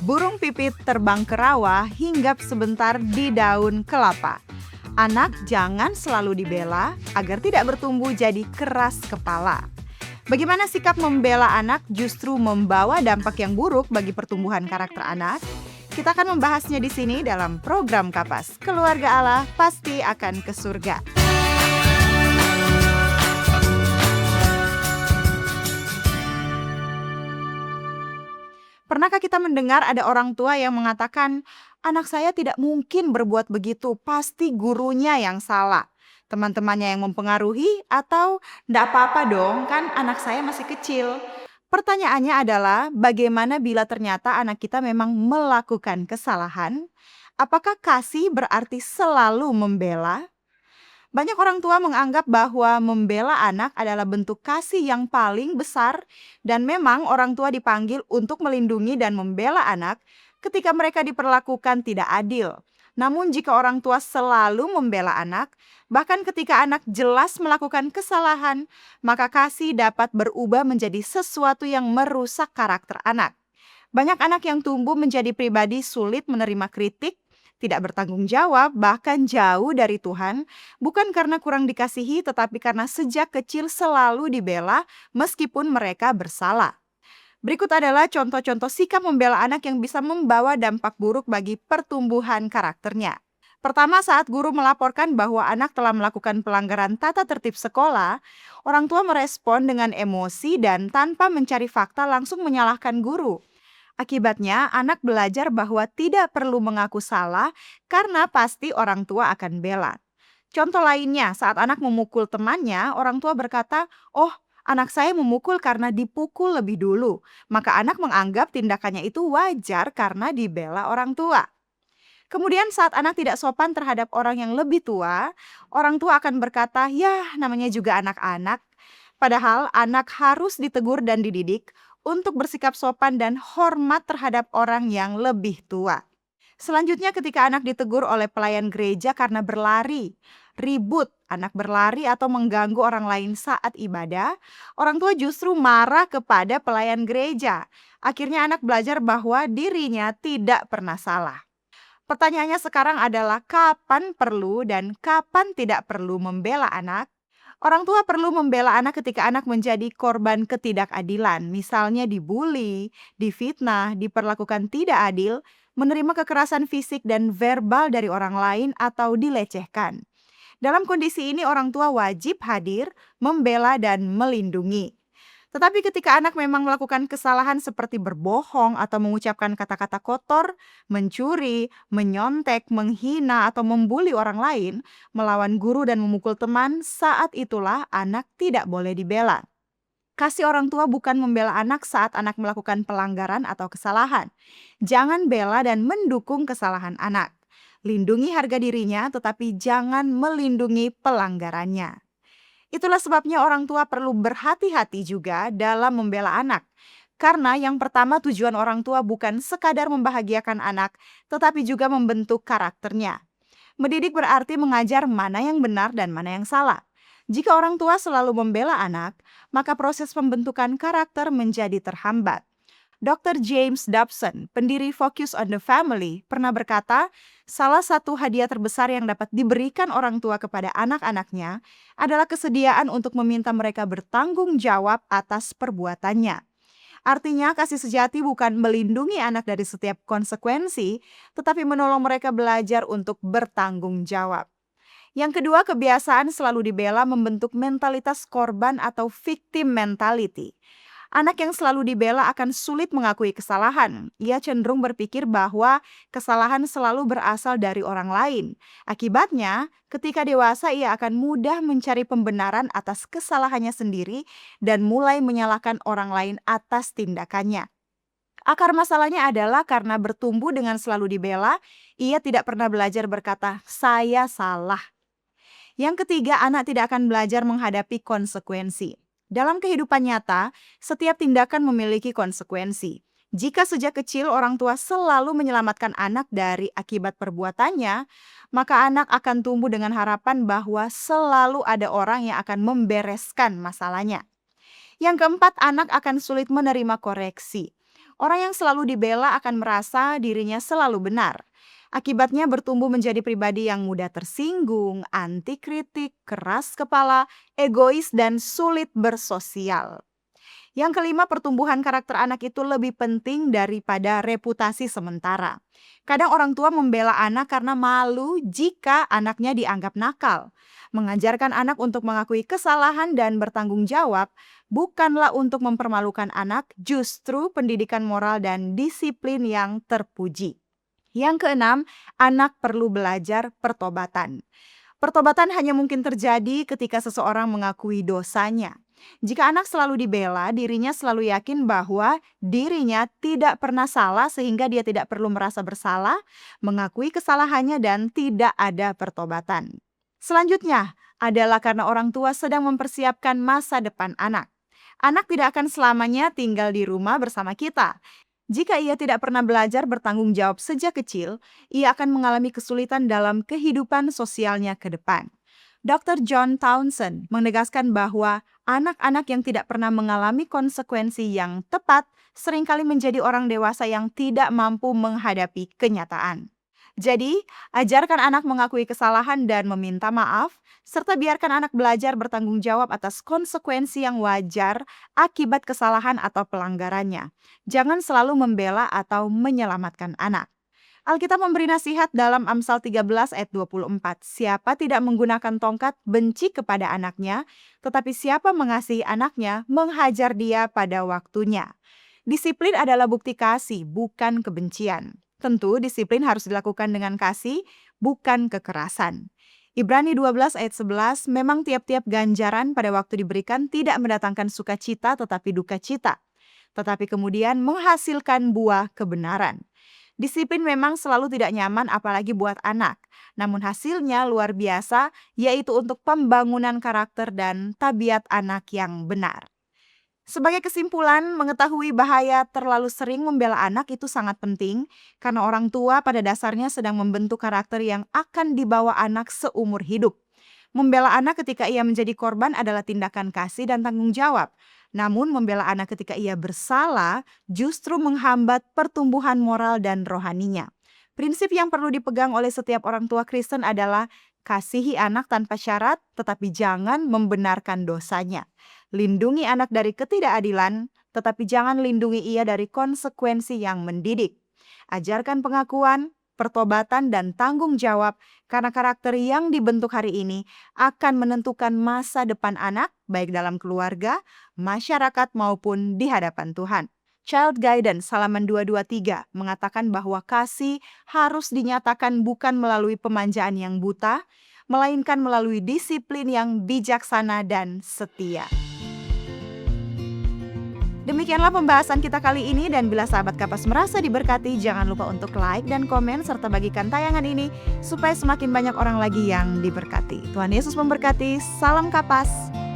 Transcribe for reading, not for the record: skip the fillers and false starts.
Burung pipit terbang ke rawa, hinggap sebentar di daun kelapa. Anak jangan selalu dibela agar tidak bertumbuh jadi keras kepala. Bagaimana sikap membela anak justru membawa dampak yang buruk bagi pertumbuhan karakter anak? Kita akan membahasnya di sini dalam program Kapas. Keluarga Allah pasti akan ke surga. Pernahkah kita mendengar ada orang tua yang mengatakan, anak saya tidak mungkin berbuat begitu, pasti gurunya yang salah. Teman-temannya yang mempengaruhi atau enggak apa-apa dong, kan anak saya masih kecil. Pertanyaannya adalah, bagaimana bila ternyata anak kita memang melakukan kesalahan? Apakah kasih berarti selalu membela? Banyak orang tua menganggap bahwa membela anak adalah bentuk kasih yang paling besar dan memang orang tua dipanggil untuk melindungi dan membela anak ketika mereka diperlakukan tidak adil. Namun jika orang tua selalu membela anak, bahkan ketika anak jelas melakukan kesalahan, maka kasih dapat berubah menjadi sesuatu yang merusak karakter anak. Banyak anak yang tumbuh menjadi pribadi sulit menerima kritik, tidak bertanggung jawab, bahkan jauh dari Tuhan, bukan karena kurang dikasihi, tetapi karena sejak kecil selalu dibela meskipun mereka bersalah. Berikut adalah contoh-contoh sikap membela anak yang bisa membawa dampak buruk bagi pertumbuhan karakternya. Pertama, saat guru melaporkan bahwa anak telah melakukan pelanggaran tata tertib sekolah, orang tua merespon dengan emosi dan tanpa mencari fakta langsung menyalahkan guru. Akibatnya, anak belajar bahwa tidak perlu mengaku salah karena pasti orang tua akan bela. Contoh lainnya, saat anak memukul temannya, orang tua berkata, "Oh, anak saya memukul karena dipukul lebih dulu." Maka anak menganggap tindakannya itu wajar karena dibela orang tua. Kemudian saat anak tidak sopan terhadap orang yang lebih tua, orang tua akan berkata, "Ya, namanya juga anak-anak." Padahal anak harus ditegur dan dididik untuk bersikap sopan dan hormat terhadap orang yang lebih tua. Selanjutnya ketika anak ditegur oleh pelayan gereja karena berlari, ribut, anak berlari atau mengganggu orang lain saat ibadah, orang tua justru marah kepada pelayan gereja. Akhirnya anak belajar bahwa dirinya tidak pernah salah. Pertanyaannya sekarang adalah kapan perlu dan kapan tidak perlu membela anak? Orang tua perlu membela anak ketika anak menjadi korban ketidakadilan, misalnya dibully, difitnah, diperlakukan tidak adil, menerima kekerasan fisik dan verbal dari orang lain atau dilecehkan. Dalam kondisi ini orang tua wajib hadir, membela dan melindungi. Tetapi ketika anak memang melakukan kesalahan seperti berbohong atau mengucapkan kata-kata kotor, mencuri, menyontek, menghina atau membuli orang lain, melawan guru dan memukul teman, saat itulah anak tidak boleh dibela. Kasih orang tua bukan membela anak saat anak melakukan pelanggaran atau kesalahan. Jangan bela dan mendukung kesalahan anak. Lindungi harga dirinya, tetapi jangan melindungi pelanggarannya. Itulah sebabnya orang tua perlu berhati-hati juga dalam membela anak. Karena yang pertama tujuan orang tua bukan sekadar membahagiakan anak, tetapi juga membentuk karakternya. Mendidik berarti mengajar mana yang benar dan mana yang salah. Jika orang tua selalu membela anak, maka proses pembentukan karakter menjadi terhambat. Dr. James Dobson, pendiri Focus on the Family, pernah berkata, salah satu hadiah terbesar yang dapat diberikan orang tua kepada anak-anaknya adalah kesediaan untuk meminta mereka bertanggung jawab atas perbuatannya. Artinya, kasih sejati bukan melindungi anak dari setiap konsekuensi, tetapi menolong mereka belajar untuk bertanggung jawab. Yang kedua, kebiasaan selalu dibela membentuk mentalitas korban atau victim mentality. Anak yang selalu dibela akan sulit mengakui kesalahan. Ia cenderung berpikir bahwa kesalahan selalu berasal dari orang lain. Akibatnya, ketika dewasa ia akan mudah mencari pembenaran atas kesalahannya sendiri dan mulai menyalahkan orang lain atas tindakannya. Akar masalahnya adalah karena bertumbuh dengan selalu dibela, ia tidak pernah belajar berkata, "Saya salah." Yang ketiga, anak tidak akan belajar menghadapi konsekuensi. Dalam kehidupan nyata, setiap tindakan memiliki konsekuensi. Jika sejak kecil orang tua selalu menyelamatkan anak dari akibat perbuatannya, maka anak akan tumbuh dengan harapan bahwa selalu ada orang yang akan membereskan masalahnya. Yang keempat, anak akan sulit menerima koreksi. Orang yang selalu dibela akan merasa dirinya selalu benar. Akibatnya bertumbuh menjadi pribadi yang mudah tersinggung, anti kritik, keras kepala, egois, dan sulit bersosial. Yang kelima, pertumbuhan karakter anak itu lebih penting daripada reputasi sementara. Kadang orang tua membela anak karena malu jika anaknya dianggap nakal. Mengajarkan anak untuk mengakui kesalahan dan bertanggung jawab bukanlah untuk mempermalukan anak, justru pendidikan moral dan disiplin yang terpuji. Yang keenam, anak perlu belajar pertobatan. Pertobatan hanya mungkin terjadi ketika seseorang mengakui dosanya. Jika anak selalu dibela, dirinya selalu yakin bahwa dirinya tidak pernah salah sehingga dia tidak perlu merasa bersalah, mengakui kesalahannya dan tidak ada pertobatan. Selanjutnya adalah karena orang tua sedang mempersiapkan masa depan anak. Anak tidak akan selamanya tinggal di rumah bersama kita. Jika ia tidak pernah belajar bertanggung jawab sejak kecil, ia akan mengalami kesulitan dalam kehidupan sosialnya ke depan. Dr. John Townsend menegaskan bahwa anak-anak yang tidak pernah mengalami konsekuensi yang tepat seringkali menjadi orang dewasa yang tidak mampu menghadapi kenyataan. Jadi, ajarkan anak mengakui kesalahan dan meminta maaf, serta biarkan anak belajar bertanggung jawab atas konsekuensi yang wajar akibat kesalahan atau pelanggarannya. Jangan selalu membela atau menyelamatkan anak. Alkitab memberi nasihat dalam Amsal 13 ayat 24. Siapa tidak menggunakan tongkat benci kepada anaknya, tetapi siapa mengasihi anaknya menghajar dia pada waktunya. Disiplin adalah bukti kasih, bukan kebencian. Tentu disiplin harus dilakukan dengan kasih, bukan kekerasan. Ibrani 12 ayat 11, memang tiap-tiap ganjaran pada waktu diberikan tidak mendatangkan sukacita tetapi duka cita, tetapi kemudian menghasilkan buah kebenaran. Disiplin memang selalu tidak nyaman apalagi buat anak, namun hasilnya luar biasa, yaitu untuk pembangunan karakter dan tabiat anak yang benar. Sebagai kesimpulan, mengetahui bahaya terlalu sering membela anak itu sangat penting karena orang tua pada dasarnya sedang membentuk karakter yang akan dibawa anak seumur hidup. Membela anak ketika ia menjadi korban adalah tindakan kasih dan tanggung jawab. Namun membela anak ketika ia bersalah justru menghambat pertumbuhan moral dan rohaninya. Prinsip yang perlu dipegang oleh setiap orang tua Kristen adalah kasihi anak tanpa syarat, tetapi jangan membenarkan dosanya. Lindungi anak dari ketidakadilan, tetapi jangan lindungi ia dari konsekuensi yang mendidik. Ajarkan pengakuan, pertobatan, dan tanggung jawab karena karakter yang dibentuk hari ini akan menentukan masa depan anak, baik dalam keluarga, masyarakat, maupun di hadapan Tuhan. Child Guidance halaman 223 mengatakan bahwa kasih harus dinyatakan bukan melalui pemanjaan yang buta, melainkan melalui disiplin yang bijaksana dan setia. Demikianlah pembahasan kita kali ini, dan bila sahabat Kapas merasa diberkati, jangan lupa untuk like dan komen serta bagikan tayangan ini supaya semakin banyak orang lagi yang diberkati. Tuhan Yesus memberkati. Salam Kapas.